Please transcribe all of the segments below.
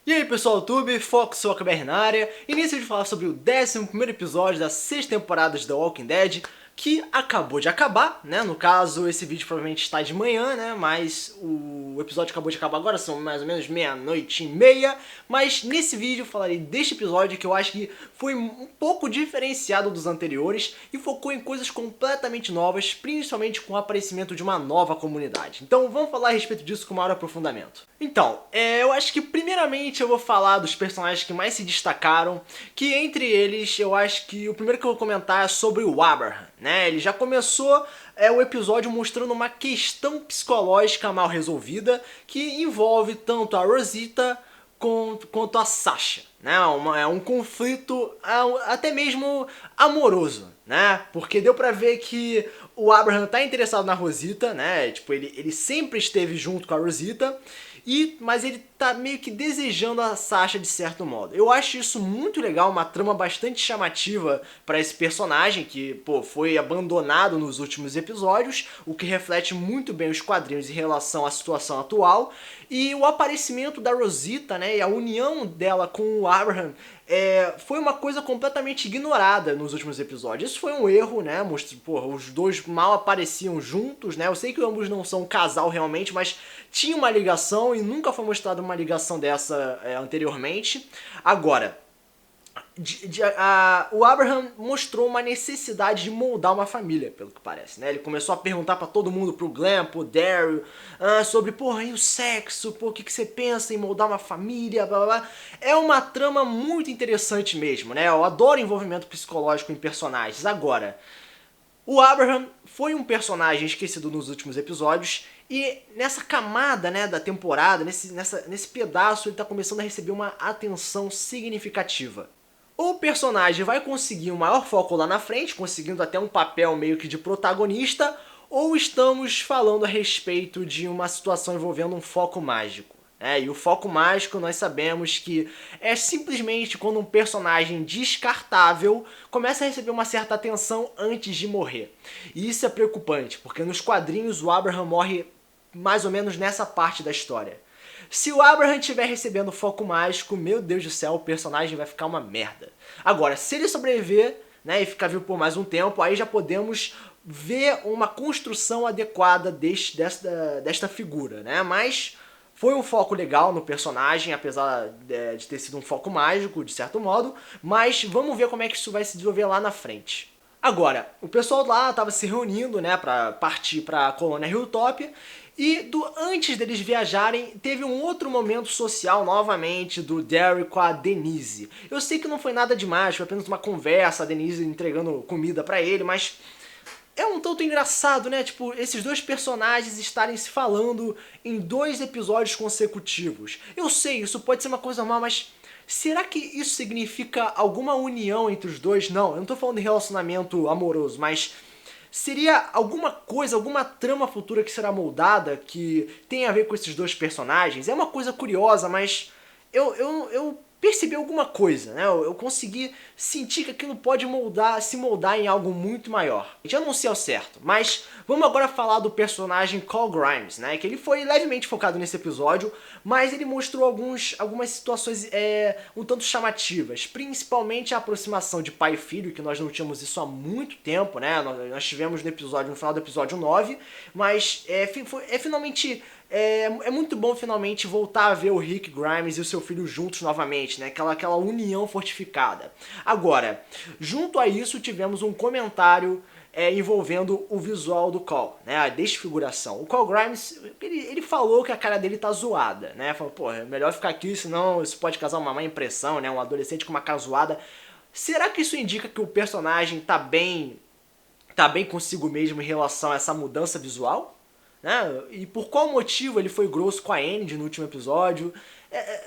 E aí pessoal do YouTube, Fox Soccer na área, e nesse vídeo falar sobre o 11º episódio da 6ª temporada de The Walking Dead, que acabou de acabar, né? No caso, esse vídeo provavelmente está de manhã, né? Mas o episódio acabou de acabar agora, são mais ou menos meia-noite e meia. Mas nesse vídeo eu falarei deste episódio que eu acho que foi um pouco diferenciado dos anteriores e focou em coisas completamente novas, principalmente com o aparecimento de uma nova comunidade. Então vamos falar a respeito disso com maior aprofundamento. Então, eu acho que primeiramente eu vou falar dos personagens que mais se destacaram, que entre eles eu acho que o primeiro que eu vou comentar é sobre o Abraham, né? Ele já começou o episódio mostrando uma questão psicológica mal resolvida que envolve tanto a Rosita quanto a Sasha, né? É um conflito até mesmo amoroso, né? Porque deu pra ver que o Abraham tá interessado na Rosita, né? Tipo, ele sempre esteve junto com a Rosita, mas ele tá meio que desejando a Sasha de certo modo. Eu acho isso muito legal, uma trama bastante chamativa para esse personagem que, pô, foi abandonado nos últimos episódios, o que reflete muito bem os quadrinhos em relação à situação atual. E o aparecimento da Rosita, né, e a união dela com o Abraham foi uma coisa completamente ignorada nos últimos episódios. Isso foi um erro, né? Porra, os dois mal apareciam juntos, né? Eu sei que ambos não são um casal realmente, mas tinha uma ligação e nunca foi mostrada uma ligação dessa anteriormente. Agora, o Abraham mostrou uma necessidade de moldar uma família, pelo que parece, né? Ele começou a perguntar pra todo mundo, pro Glenn, pro Daryl, sobre, porra, e o sexo? Pô, o que você pensa em moldar uma família, blá, blá, blá. É uma trama muito interessante mesmo, né? Eu adoro envolvimento psicológico em personagens. Agora, o Abraham foi um personagem esquecido nos últimos episódios e nessa camada, né, da temporada, nesse pedaço, ele tá começando a receber uma atenção significativa. O personagem vai conseguir um maior foco lá na frente, conseguindo até um papel meio que de protagonista, ou estamos falando a respeito de uma situação envolvendo um foco mágico? E o foco mágico nós sabemos que é simplesmente quando um personagem descartável começa a receber uma certa atenção antes de morrer. E isso é preocupante, porque nos quadrinhos o Abraham morre mais ou menos nessa parte da história. Se o Abraham estiver recebendo foco mágico, meu Deus do céu, o personagem vai ficar uma merda. Agora, se ele sobreviver, né, e ficar vivo por mais um tempo, aí já podemos ver uma construção adequada desta figura, né? Mas foi um foco legal no personagem, apesar de ter sido um foco mágico, de certo modo, mas vamos ver como é que isso vai se desenvolver lá na frente. Agora, o pessoal lá estava se reunindo, né, para partir para a colônia Hilltop, e antes deles viajarem, teve um outro momento social novamente do Daryl com a Denise. Eu sei que não foi nada demais, foi apenas uma conversa, a Denise entregando comida pra ele, mas é um tanto engraçado, né? Tipo, esses dois personagens estarem se falando em 2 episódios consecutivos. Eu sei, isso pode ser uma coisa normal, mas será que isso significa alguma união entre os dois? Não, eu não tô falando de relacionamento amoroso, mas seria alguma coisa, alguma trama futura que será moldada que tem a ver com esses dois personagens? É uma coisa curiosa, mas eu percebi alguma coisa, né? Eu consegui sentir que aquilo pode se moldar em algo muito maior. Eu não sei ao certo, mas vamos agora falar do personagem Carl Grimes, né? Que ele foi levemente focado nesse episódio, mas ele mostrou algumas situações um tanto chamativas, principalmente a aproximação de pai e filho, que nós não tínhamos isso há muito tempo, né? Nós tivemos no final do episódio 9, mas finalmente é muito bom finalmente voltar a ver o Rick Grimes e o seu filho juntos novamente, né? Aquela união fortificada. Agora, junto a isso tivemos um comentário envolvendo o visual do Carl, né? A desfiguração. O Carl Grimes, ele falou que a cara dele tá zoada, né? Falou, pô, é melhor ficar aqui, senão isso pode causar uma má impressão, né? Um adolescente com uma cara zoada. Será que isso indica que o personagem tá bem consigo mesmo em relação a essa mudança visual? Né? E por qual motivo ele foi grosso com a Andy no último episódio?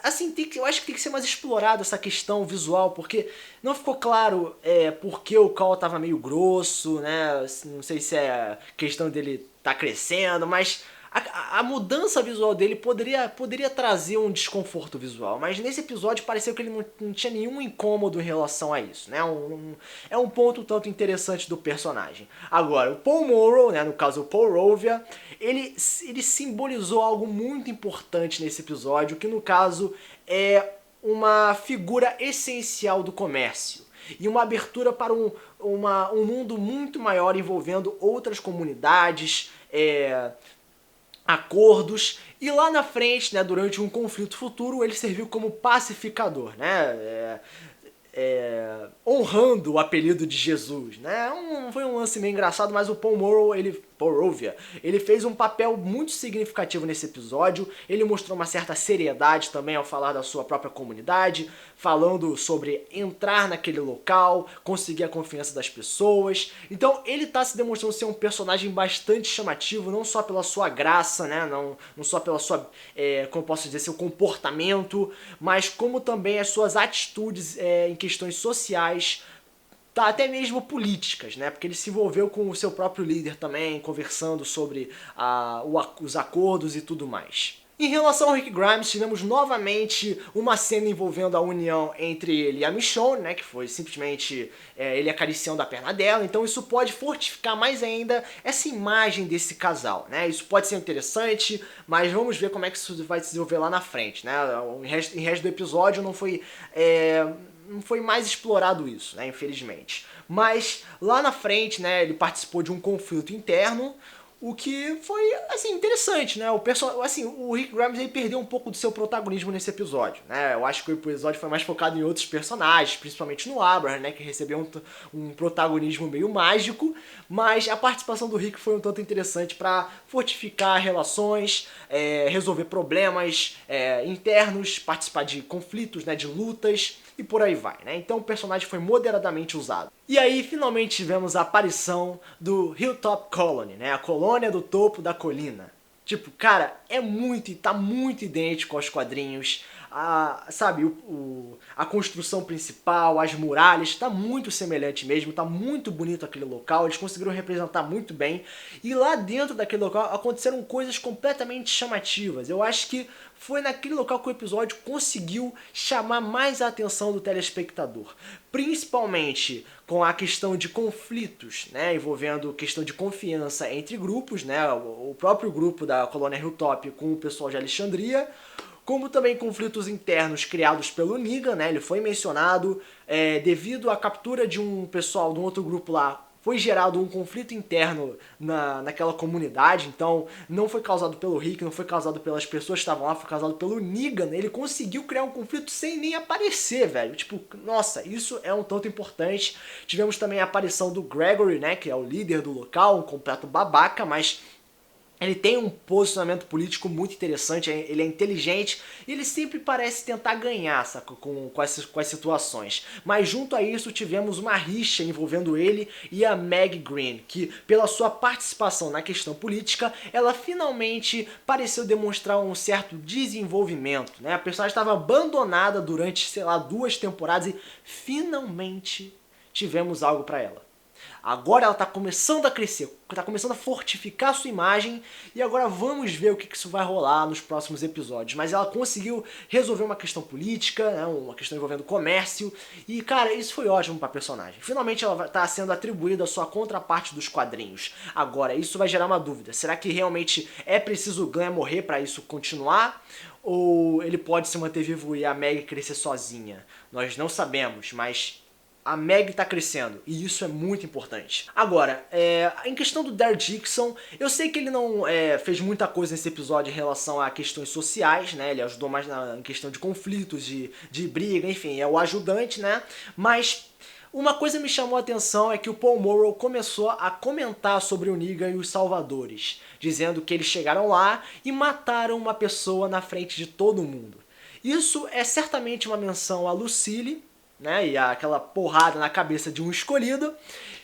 Assim, eu acho que tem que ser mais explorado essa questão visual, porque não ficou claro por que o Carl tava meio grosso, né? Não sei se é questão dele tá crescendo, mas a mudança visual dele poderia trazer um desconforto visual, mas nesse episódio pareceu que ele não tinha nenhum incômodo em relação a isso, né? É um ponto tanto interessante do personagem. Agora, o Paul Morrell, né, no caso o Paul Rovia, ele simbolizou algo muito importante nesse episódio, que no caso é uma figura essencial do comércio e uma abertura para um mundo muito maior envolvendo outras comunidades, acordos, e lá na frente, né, durante um conflito futuro, ele serviu como pacificador, né, honrando o apelido de Jesus, né? Foi um lance meio engraçado, mas o Paul Rovia, ele fez um papel muito significativo nesse episódio. Ele mostrou uma certa seriedade também ao falar da sua própria comunidade, falando sobre entrar naquele local, conseguir a confiança das pessoas. Então ele tá se demonstrando ser um personagem bastante chamativo, não só pela sua graça, né? Não só pela sua, como eu posso dizer, seu comportamento, mas como também as suas atitudes em questões sociais, tá, até mesmo políticas, né? Porque ele se envolveu com o seu próprio líder também, conversando sobre os acordos e tudo mais. Em relação ao Rick Grimes, tivemos novamente uma cena envolvendo a união entre ele e a Michonne, né, que foi simplesmente ele acariciando a perna dela, então isso pode fortificar mais ainda essa imagem desse casal, né? Isso pode ser interessante, mas vamos ver como é que isso vai se desenvolver lá na frente, né? Em resto do episódio não foi mais explorado isso, né, infelizmente. Mas lá na frente, né, ele participou de um conflito interno, o que foi, assim, interessante, né? O Rick Grimes ele perdeu um pouco do seu protagonismo nesse episódio, né? Eu acho que o episódio foi mais focado em outros personagens, principalmente no Abraham, né? Que recebeu um protagonismo meio mágico, mas a participação do Rick foi um tanto interessante para fortificar relações, resolver problemas internos, participar de conflitos, né? De lutas e por aí vai, né? Então o personagem foi moderadamente usado. E aí finalmente tivemos a aparição do Hilltop Colony, né? A colônia do topo da colina. Tipo, cara, tá muito idêntico aos quadrinhos. Sabe, a construção principal, as muralhas, tá muito semelhante mesmo, tá muito bonito aquele local, eles conseguiram representar muito bem. E lá dentro daquele local aconteceram coisas completamente chamativas. Eu acho que foi naquele local que o episódio conseguiu chamar mais a atenção do telespectador. Principalmente com a questão de conflitos, né, envolvendo questão de confiança entre grupos, né, o próprio grupo da colônia Hilltop com o pessoal de Alexandria, como também conflitos internos criados pelo Negan, né, ele foi mencionado, devido à captura de um pessoal de um outro grupo lá, foi gerado um conflito interno naquela comunidade, então não foi causado pelo Rick, não foi causado pelas pessoas que estavam lá, foi causado pelo Negan. Ele conseguiu criar um conflito sem nem aparecer, velho. Tipo, nossa, isso é um tanto importante. Tivemos também a aparição do Gregory, né, que é o líder do local, um completo babaca, mas ele tem um posicionamento político muito interessante, ele é inteligente e ele sempre parece tentar ganhar, saca, com as situações. Mas junto a isso tivemos uma rixa envolvendo ele e a Meg Green, que pela sua participação na questão política, ela finalmente pareceu demonstrar um certo desenvolvimento, né? A personagem estava abandonada durante, sei lá, 2 temporadas e finalmente tivemos algo para ela. Agora ela está começando a crescer, está começando a fortificar a sua imagem e agora vamos ver o que isso vai rolar nos próximos episódios. Mas ela conseguiu resolver uma questão política, né, uma questão envolvendo comércio e, cara, isso foi ótimo para a personagem. Finalmente ela está sendo atribuída a sua contraparte dos quadrinhos. Agora, isso vai gerar uma dúvida. Será que realmente é preciso o Glenn morrer para isso continuar? Ou ele pode se manter vivo e a Meg crescer sozinha? Nós não sabemos, mas a Meg tá crescendo, e isso é muito importante. Agora, em questão do Derek Dixon, eu sei que ele não fez muita coisa nesse episódio em relação a questões sociais, né? Ele ajudou mais em questão de conflitos, de briga, enfim, é o ajudante, né? Mas uma coisa me chamou a atenção é que o Paul Morrell começou a comentar sobre o Negan e os Salvadores, dizendo que eles chegaram lá e mataram uma pessoa na frente de todo mundo. Isso é certamente uma menção a Lucille, né, e aquela porrada na cabeça de um escolhido.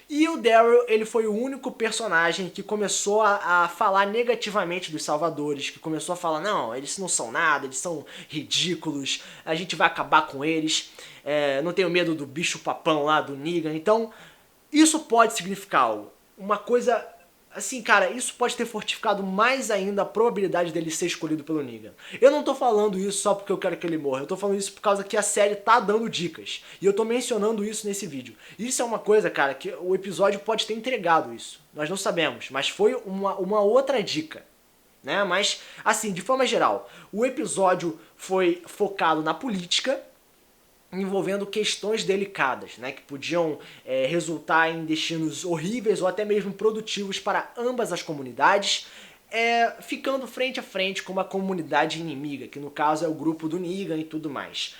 E o Daryl, ele foi o único personagem que começou a falar negativamente dos Salvadores, que começou a falar, não, eles não são nada, eles são ridículos, a gente vai acabar com eles, não tenho medo do bicho papão lá, do Negan. Então, isso pode significar algo. Uma coisa Assim, cara, isso pode ter fortificado mais ainda a probabilidade dele ser escolhido pelo Negan. Eu não tô falando isso só porque eu quero que ele morra, eu tô falando isso por causa que a série tá dando dicas. E eu tô mencionando isso nesse vídeo. Isso é uma coisa, cara, que o episódio pode ter entregado isso. Nós não sabemos, mas foi uma outra dica. Né? Mas, assim, de forma geral, o episódio foi focado na política, envolvendo questões delicadas, né, que podiam resultar em destinos horríveis ou até mesmo produtivos para ambas as comunidades, ficando frente a frente com uma comunidade inimiga, que no caso é o grupo do Negan e tudo mais.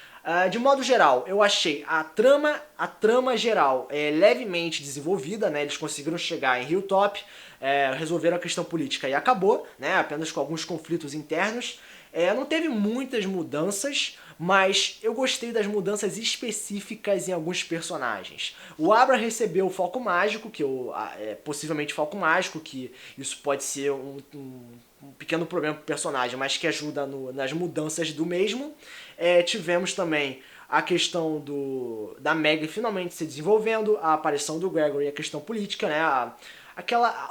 De modo geral, eu achei a trama geral levemente desenvolvida, né? Eles conseguiram chegar em Hilltop, resolveram a questão política e acabou, né? Apenas com alguns conflitos internos. Não teve muitas mudanças, mas eu gostei das mudanças específicas em alguns personagens. O Abra recebeu o Foco Mágico, que possivelmente Foco Mágico, que isso pode ser um pequeno problema pro personagem, mas que ajuda nas mudanças do mesmo. Tivemos também a questão da Maggie finalmente se desenvolvendo, a aparição do Gregory e a questão política, né?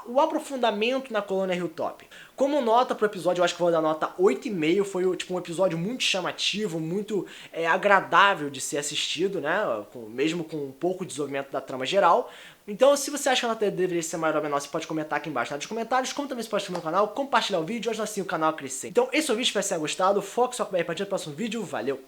O aprofundamento na colônia Hilltop. Como nota pro episódio, eu acho que vou dar nota 8,5. Foi tipo um episódio muito chamativo, muito agradável de ser assistido, né? Mesmo com um pouco de desenvolvimento da trama geral. Então, se você acha que a nota deveria ser maior ou menor, você pode comentar aqui embaixo nos comentários. Como também você pode inscrever no canal, compartilhar o vídeo, ajuda assim o canal a crescer. Então, esse é o vídeo, espero que você tenha gostado. Foco só com a partida do próximo vídeo. Valeu!